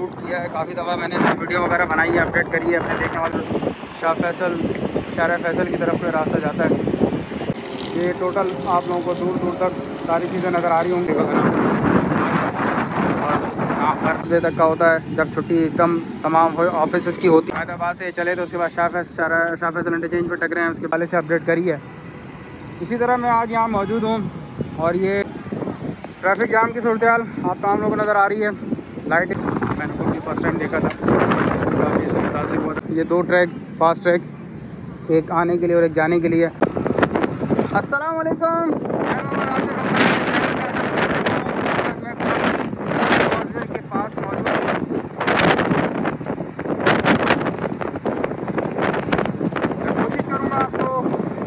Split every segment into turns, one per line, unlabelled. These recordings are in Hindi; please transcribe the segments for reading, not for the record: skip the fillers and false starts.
शूट किया है, काफ़ी दफ़ा मैंने इसकी वीडियो वगैरह बनाई है, अपडेट करी है। अपने देखने वाले शाह फैसल की तरफ कोई रास्ता जाता है। ये टोटल आप लोगों को दूर दूर तक सारी चीज़ें नज़र आ रही होंगी वगैरह। यहाँ पर बजे तक का होता है जब छुट्टी एकदम तमाम ऑफिस की होती है। हैदराबाद से चले तो उसके बाद शाह फैसल इंटरचेंज पर टकरे हैं, उसके पहले से अपडेट करी है। इसी तरह मैं आज यहाँ मौजूद हूँ और ये ट्रैफिक जाम की सूरत हाल आप तमाम लोगों को नज़र आ रही है। लाइट मैंने खुद भी फर्स्ट टाइम देखा था, काफ़ी इससे मुतासिर हुआ था। ये दो ट्रैक फास्ट ट्रैक, एक आने के लिए और एक जाने के लिए। अस्सलाम वालेकुम। के पास मौजूद मैं कोशिश करूँगा आपको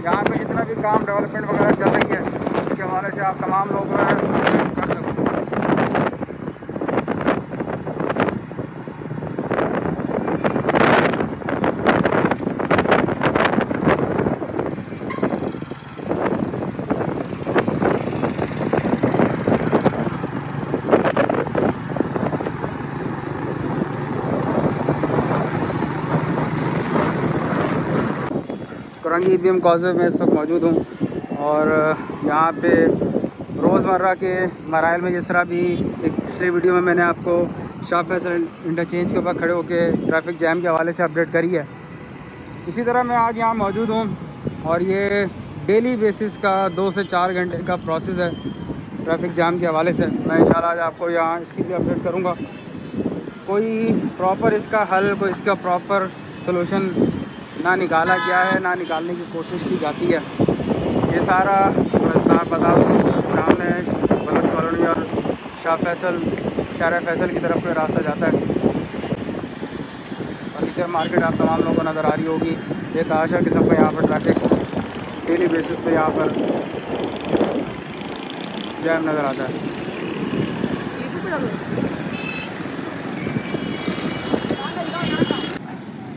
यहाँ पे जितना भी काम डेवलपमेंट वगैरह चल रही है उसके हवाले से आप तमाम लोग कर सकूँ। कुरंगी ईवीएम कॉज़वे में इस वक्त मौजूद हूँ और यहाँ पे रोज़मर्रा के मराइल में जिस तरह भी एक पिछले वीडियो में मैंने आपको शाह फैसल इंटरचेंज के ऊपर खड़े होकर ट्रैफिक जैम के हवाले से अपडेट करी है, इसी तरह मैं आज यहाँ मौजूद हूँ और ये डेली बेसिस का 2 से 4 घंटे का प्रोसेस है ट्रैफिक जाम के हवाले से। मैं इंशाल्लाह आज आपको यहाँ इसकी भी अपडेट करूँगा। कोई प्रॉपर इसका हल, कोई इसका प्रॉपर सलूशन ना निकाला गया है, ना निकालने की कोशिश की जाती है। ये सारा साफ बता सामने बलोच कॉलोनी और शाह फैसल की तरफ कोई रास्ता जाता है। फर्नीचर मार्केट आप तमाम लोगों को नज़र आ रही होगी। ये ताशा किस्म का यहाँ पर ट्रैफिक डेली बेसिस पे यहाँ पर जैम नज़र आता है।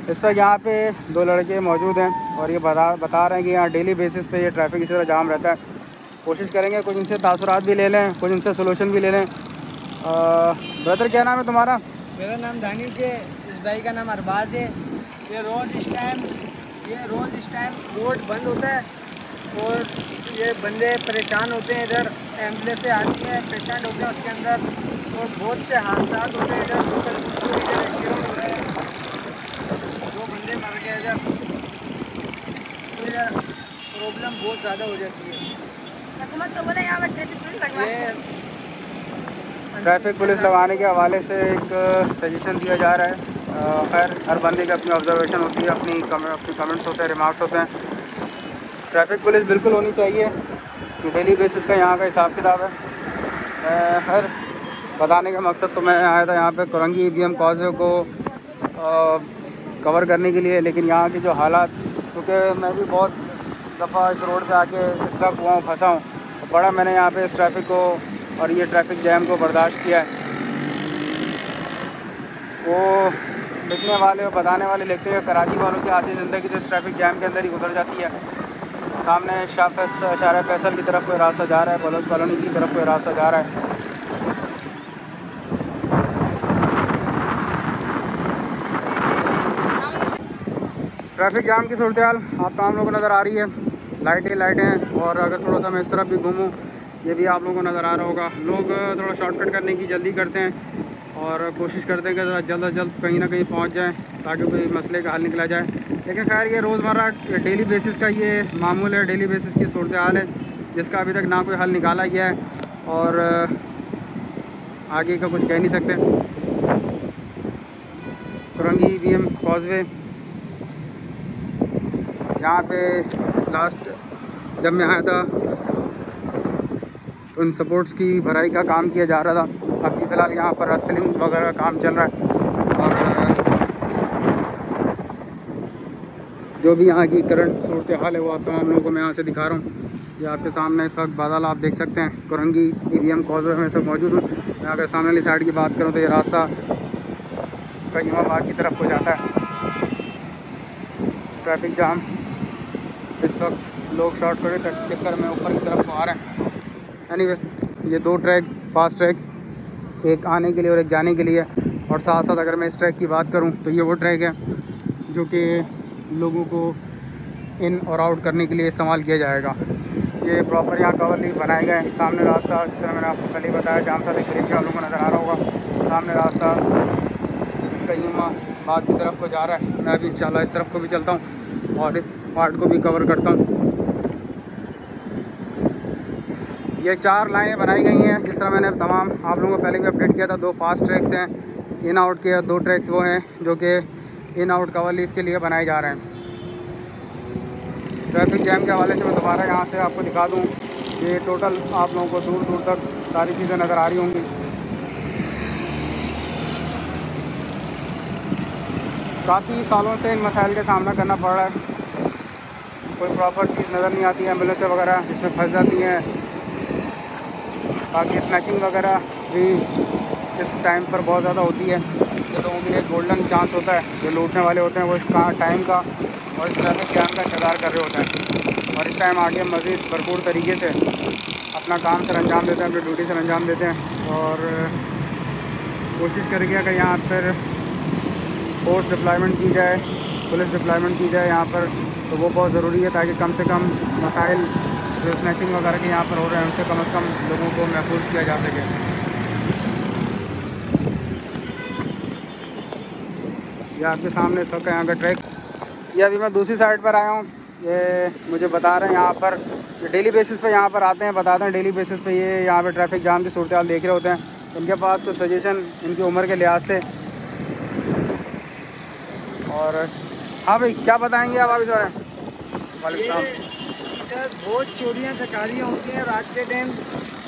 इस वक्त यहाँ पे 2 लड़के मौजूद हैं और ये बता रहे हैं कि यहाँ डेली बेसिस पे ये ट्रैफिक इसी तरह जाम रहता है। कोशिश करेंगे कुछ इनसे तासुरात भी ले लें, कुछ इनसे सोल्यूशन भी ले लें। ब्रदर क्या नाम है तुम्हारा?
मेरा नाम दानिश है, इस भाई का नाम अरबाज है। ये रोज़ इस टाइम रोड बंद होता है और ये बंदे परेशान होते हैं। इधर एम्बुलेंसें आती हैं, पेशेंट होते हैं उसके अंदर और बहुत से हादसा होते हैं। इधर एक्सीडेंट हो रहा है, 2 बंदे मर गए इधर। तो इधर प्रॉब्लम बहुत ज़्यादा हो जाती है। तो बोले यहाँ पर
ट्रैफिक पुलिस लगाने के हवाले से एक सजेशन दिया जा रहा है। खैर हर बंदे की अपनी ऑब्जर्वेशन होती है, अपनी कमेंट्स होते हैं, रिमार्क्स होते हैं। ट्रैफिक पुलिस बिल्कुल होनी चाहिए, डेली बेसिस का यहाँ का हिसाब किताब है। खैर बताने का मकसद तो मैं आया था यहाँ पे कुरंगी ईवीएम कॉज़वे को कवर करने के लिए, लेकिन यहाँ की जो हालात, क्योंकि मैं भी बहुत दफ़ा इस रोड पे आके स्टक हुआ हूँ, फंसा हूँ, तो बड़ा मैंने यहाँ पे इस ट्रैफिक को और ये ट्रैफिक जैम को बर्दाश्त किया है। वो लिखने वाले और बताने वाले लिखते हैं कराची वालों की आधी ज़िंदगी तो इस ट्रैफिक जैम के अंदर ही गुजर जाती है। सामने शाह फैसल की तरफ कोई रास्ता जा रहा है, बलोच कॉलोनी की तरफ कोई रास्ता जा रहा है। ट्रैफिक जाम की सूरत हाल आप तमाम लोगों को नज़र आ रही है। लाइटें और अगर थोड़ा सा मैं इस तरफ भी घूमूँ ये भी आप लोगों को नज़र आ रहा होगा। लोग थोड़ा शॉर्टकट करने की जल्दी करते हैं और कोशिश करते हैं कि ज़रा जल्द अज जल्द कहीं ना कहीं पहुंच जाएं ताकि कोई मसले का हल निकला जाए। लेकिन खैर ये रोज़मर्रा डेली बेसिस का ये मामूल है, डेली बेसिस की सूरत हाल है जिसका अभी तक ना कोई हल निकाला गया है और आगे का कुछ कह नहीं सकते। कुरंगी ईवीएम कॉज़वे यहाँ पे लास्ट जब मैं आया था तो इन सपोर्ट्स की भराई का काम किया जा रहा था। अभी फ़िलहाल यहाँ पर रस्टिंग वगैरह का काम चल रहा है और जो भी यहाँ की करंट सूरत हाल है वो आप तमाम लोगों को मैं यहाँ से दिखा रहा हूँ। ये आपके सामने इस वक्त बादल आप देख सकते हैं। कुरंगी ईवीएम कॉज़वे में सब मौजूद हूँ। मैं अगर सामने वाली साइड की बात करूँ तो ये रास्ता कईमाबाद की तरफ को जाता है। ट्रैफिक जाम इस वक्त लोग शॉर्टकट के चक्कर में ऊपर की तरफ को आ रहे हैं। एनीवे ये 2 ट्रैक फास्ट ट्रैक, एक आने के लिए और एक जाने के लिए और साथ साथ अगर मैं इस ट्रैक की बात करूं तो ये वो ट्रैक है जो कि लोगों को इन और आउट करने के लिए इस्तेमाल किया जाएगा। ये प्रॉपर यहाँ कवर लीफ बनाए गए। सामने रास्ता, जिस तरह मैंने आपको पहले ही बताया, जाम सादिक ब्रिज आप लोगों को नज़र आ रहा होगा। सामने रास्ता कईमा बाग की तरफ को जा रहा है। मैं अभी इंशाल्लाह इस तरफ को भी चलता हूँ और इस पार्ट को भी कवर करता हूँ। ये 4 लाइनें बनाई गई हैं, जिस तरह मैंने तमाम आप लोगों को पहले भी अपडेट किया था। 2 फास्ट ट्रैक्स हैं इन आउट के, 2 ट्रैक्स वो हैं जो कि इन आउट कवर लीफ के लिए बनाए जा रहे हैं। ट्रैफिक जैम के हवाले से मैं दोबारा यहाँ से आपको दिखा दूँ। ये टोटल आप लोगों को दूर दूर तक सारी चीज़ें नज़र आ रही होंगी। काफ़ी सालों से इन मसाइल का सामना करना पड़ रहा है। कोई प्रॉपर चीज़ नज़र नहीं आती है, एम्बुलेंसें वगैरह इसमें फंस जाती हैं। बाकी स्नैचिंग वगैरह भी इस टाइम पर बहुत ज़्यादा होती है। जो लोगों के लिए गोल्डन चांस होता है, जो लूटने वाले होते हैं वो इस टाइम का और इस ट्रैफिक जैम का इंतज़ार कर रहे होते हैं और इस टाइम आगे मज़ीद भरपूर तरीके से अपना काम सर अंजाम देते हैं, अपनी ड्यूटी सर अंजाम देते हैं और कोशिश करेंगे अगर यहाँ पर फोर्स डिप्लॉयमेंट की जाए, पुलिस डिप्लॉयमेंट की जाए यहाँ पर, तो वो बहुत ज़रूरी है ताकि कम से कम मसाइल जो स्नैचिंग वगैरह के यहाँ पर हो रहे हैं उनसे कम लोगों को महफूज किया जा सके। ये आपके सामने इस वक्त यहाँ का ट्रैक। ये अभी मैं दूसरी साइड पर आया हूँ। ये मुझे बता रहे हैं यहाँ पर डेली बेसिस पे यहाँ पर आते हैं, बताते हैं डेली बेसिस पे ये यहाँ पे ट्रैफिक जाम की सूरत हाल देख रहे होते हैं। इनके पास कुछ सजेशन इनकी उम्र के लिहाज से। और हाँ भाई, क्या बताएंगे आप इस बारे में?
इधर बहुत चोरियाँ चकारियाँ होती हैं रात के टाइम,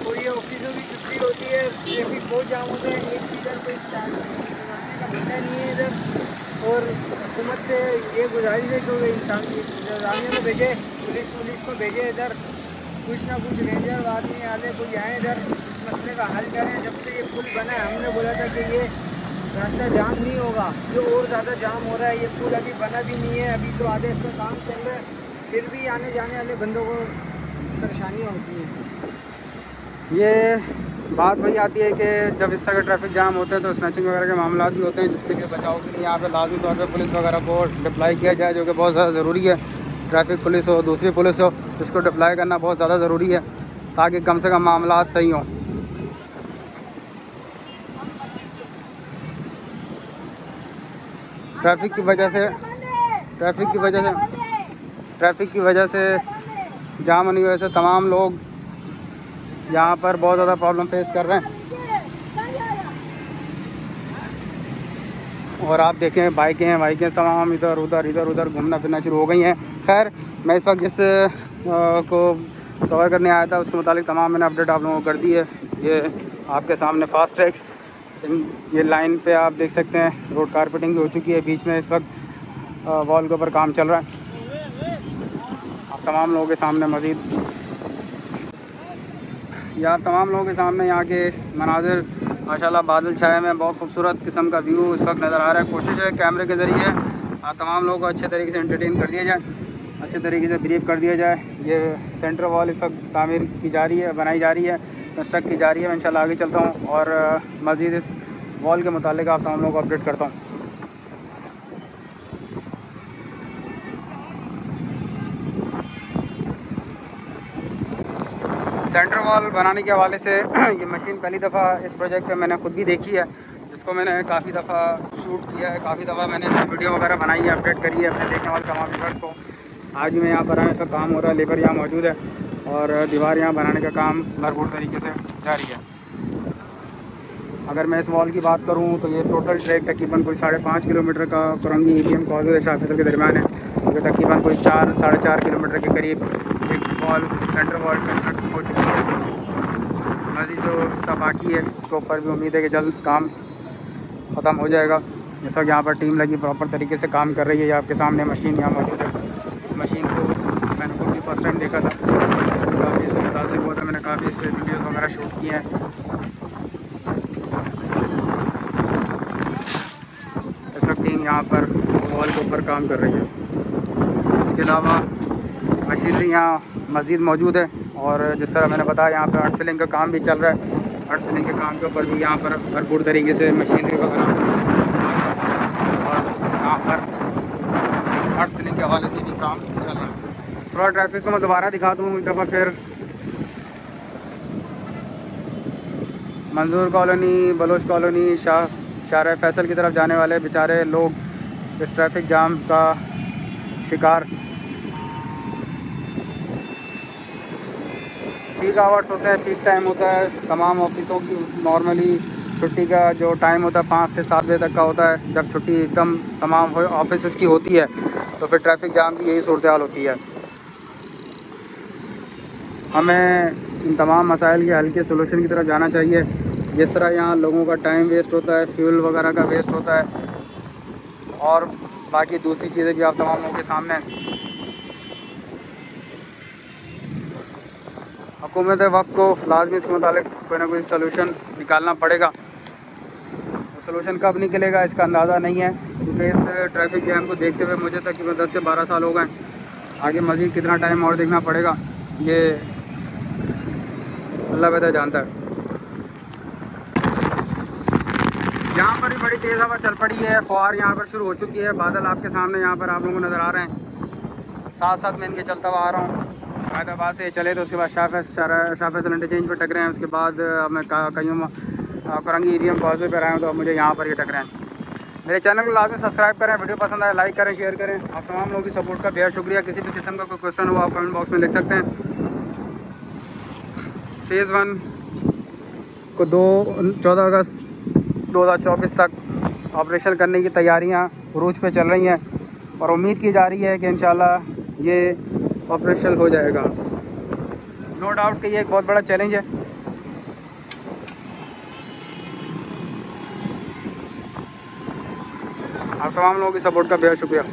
और ये ऑफिसों की छुट्टी होती है, ट्रैफिक बहुत जाम होता है। एक इधर कोई का बंदा नहीं है इधर, और हुकूमत से ये गुजारिश है कि इंतजामिया को भेजे, पुलिस को भेजे इधर, कुछ ना कुछ रेंजर आदमी आते कोई आए इधर इस मसले का हल करें। जब से ये पुल बना है हमने बोला था कि ये रास्ता जाम नहीं होगा, जो और ज़्यादा जाम हो रहा है। ये पुल अभी बना भी नहीं है, अभी तो आधे इसका काम चल रहा है, फिर भी आने जाने वाले बंदों को परेशानियाँ होती हैं।
ये बात वही आती है कि जब इस तरह का ट्रैफिक जाम होते हैं तो स्नैचिंग वगैरह के मामला भी होते हैं, जिसके लिए बचाव के लिए यहाँ पे लाजमी तौर पे पुलिस वगैरह को डिप्लाई किया जाए, जो कि बहुत ज़्यादा ज़रूरी है। ट्रैफिक पुलिस हो, दूसरी पुलिस हो, इसको डिप्लाई करना बहुत ज़्यादा ज़रूरी है ताकि कम से कम मामला सही हों। ट्रैफिक की वजह से जाम होने की वजह से तमाम लोग यहाँ पर बहुत ज़्यादा प्रॉब्लम फेस कर रहे हैं। और आप देखें बाइकें तमाम इधर उधर घूमना फिरना शुरू हो गई हैं। खैर, मैं इस वक्त जिस को कवर करने आया था उसके मुतालिक तमाम मैंने अपडेट आप लोगों को कर दी है। ये आपके सामने फास्ट ट्रैक्स, ये लाइन पे आप देख सकते हैं रोड कारपेटिंग भी हो चुकी है। बीच में इस वक्त वॉल के ऊपर काम चल रहा है। आप तमाम लोगों के सामने तमाम लोगों के सामने यहाँ के मनाजिर, माशाल्लाह बादल छाए में बहुत खूबसूरत किस्म का व्यू इस वक्त नज़र आ रहा है। कोशिश है कैमरे के ज़रिए तमाम लोगों को अच्छे तरीके से एंटरटेन कर दिया जाए, अच्छे तरीके से ब्रीफ कर दिया जाए। ये सेंटर वॉल इस वक्त तामीर की जा रही है, बनाई जा रही है, कंस्ट्रक्ट की जा रही है। मैं इंशाल्लाह आगे चलता हूँ और मज़ीद इस वॉल के मुतालिक आप तमाम लोगों को अपडेट करता हूँ। सेंटर वॉल बनाने के हवाले से ये मशीन पहली दफ़ा इस प्रोजेक्ट पे मैंने ख़ुद भी देखी है, जिसको मैंने काफ़ी दफ़ा शूट किया है, काफ़ी दफ़ा मैंने इसकी वीडियो वगैरह बनाई है, अपडेट करी है अपने देखने वाले तमाम व्यूअर्स को। आज भी मैं यहाँ पर आया, इसका काम हो रहा है, लेबर यहाँ मौजूद है और दीवार यहाँ बनाने का काम भरपूर तरीके से जारी है। अगर मैं इस वॉल की बात करूँ तो ये टोटल ट्रैक तकरीबन कोई 5.5 किलोमीटर का कुरंगी ATM कॉलेज शाह फैसल के दरमियान है, जो तकरीबन कोई 4-4.5 किलोमीटर के करीब एक वॉल, सेंटर वॉल कंस्ट्रक्ट हो चुकी है। मज़ीद जो हिस्सा बाकी है उसके ऊपर भी उम्मीद है कि जल्द काम ख़त्म हो जाएगा। इस वक्त यहाँ पर टीम लगी प्रॉपर तरीके से काम कर रही है। ये आपके सामने मशीन यहाँ मौजूद है। इस मशीन को मैंने खुद भी फर्स्ट टाइम देखा था, काफ़ी इससे मुतासिर हुआ था, मैंने काफ़ी इस पर वीडियोज़ वगैरह शूट किए हैं। इस वक्त टीम यहाँ पर इस वॉल के ऊपर काम कर रही है। इसके अलावा मशीनरी यहाँ मज़ीद मौजूद है और जिस तरह मैंने बताया यहाँ पर अर्थ फिलिंग का काम भी चल रहा है। अर्थ फिलिंग के काम के ऊपर भी यहाँ पर भरपूर तरीके से मशीनरी वगैरह थोड़ा ट्रैफिक को मैं दोबारा दिखा दूँ एक दफ़ा फिर। मंजूर कॉलोनी, बलोच कॉलोनी, शाह फैसल की तरफ जाने वाले बेचारे लोग इस ट्रैफिक जाम का शिकार। पीक आवर्स होते हैं, पीक टाइम होता है तमाम ऑफिसों की। नॉर्मली छुट्टी का जो टाइम होता है 5 से 7 बजे तक का होता है। जब छुट्टी एकदम तमाम ऑफिस की होती है तो फिर ट्रैफिक जाम की यही सूरत हाल होती है। हमें इन तमाम मसाइल के हल के सोल्यूशन की तरफ जाना चाहिए। जिस तरह यहाँ लोगों का टाइम वेस्ट होता है, फ्यूल वगैरह का वेस्ट होता है और बाकी दूसरी चीज़ें भी आप तमाम लोगों के सामने। हुकूमत वक्त को लाजमी इसके मुतालिक कोई ना कोई सलूशन निकालना पड़ेगा। सलूशन कब निकलेगा इसका अंदाज़ा नहीं है, क्योंकि इस ट्रैफिक जैम को देखते हुए मुझे तकरीबन 10 से 12 साल हो गए। आगे मज़ीद कितना टाइम और देखना पड़ेगा ये अल्लाह बेहतर जानता है। यहाँ पर भी बड़ी तेज़ हवा चल पड़ी है, फुहार यहाँ पर शुरू हो चुकी है। बादल आपके सामने यहाँ पर आप लोगों को नज़र आ रहे हैं। साथ साथ मैं इनके चलता हुआ आ रहा हूँ। हैदराबाद से चले तो उसके बाद शाह फैसल इंटरचेंज पर टकरे हैं। उसके बाद मैं कहीं करंगी एरिया में पहुँचे पर आया हूँ तो मुझे यहाँ पर ये टकरे हैं। मेरे चैनल को लाजमी सब्सक्राइब करें, वीडियो पसंद आए लाइक करें, शेयर करें। आप तमाम लोगों की सपोर्ट का बेहद शुक्रिया। किसी भी किस्म का कोई क्वेश्चन हो आप कमेंट बॉक्स में लिख सकते हैं। फेज़ 1 को 14 अगस्त 2024 तक ऑपरेशन करने की तैयारियां उरूज पे चल रही हैं और उम्मीद की जा रही है कि इंशाल्लाह ये ऑपरेशन हो जाएगा। नो डाउट कि ये एक बहुत बड़ा चैलेंज है। आप तमाम लोगों की सपोर्ट का बेहद शुक्रिया।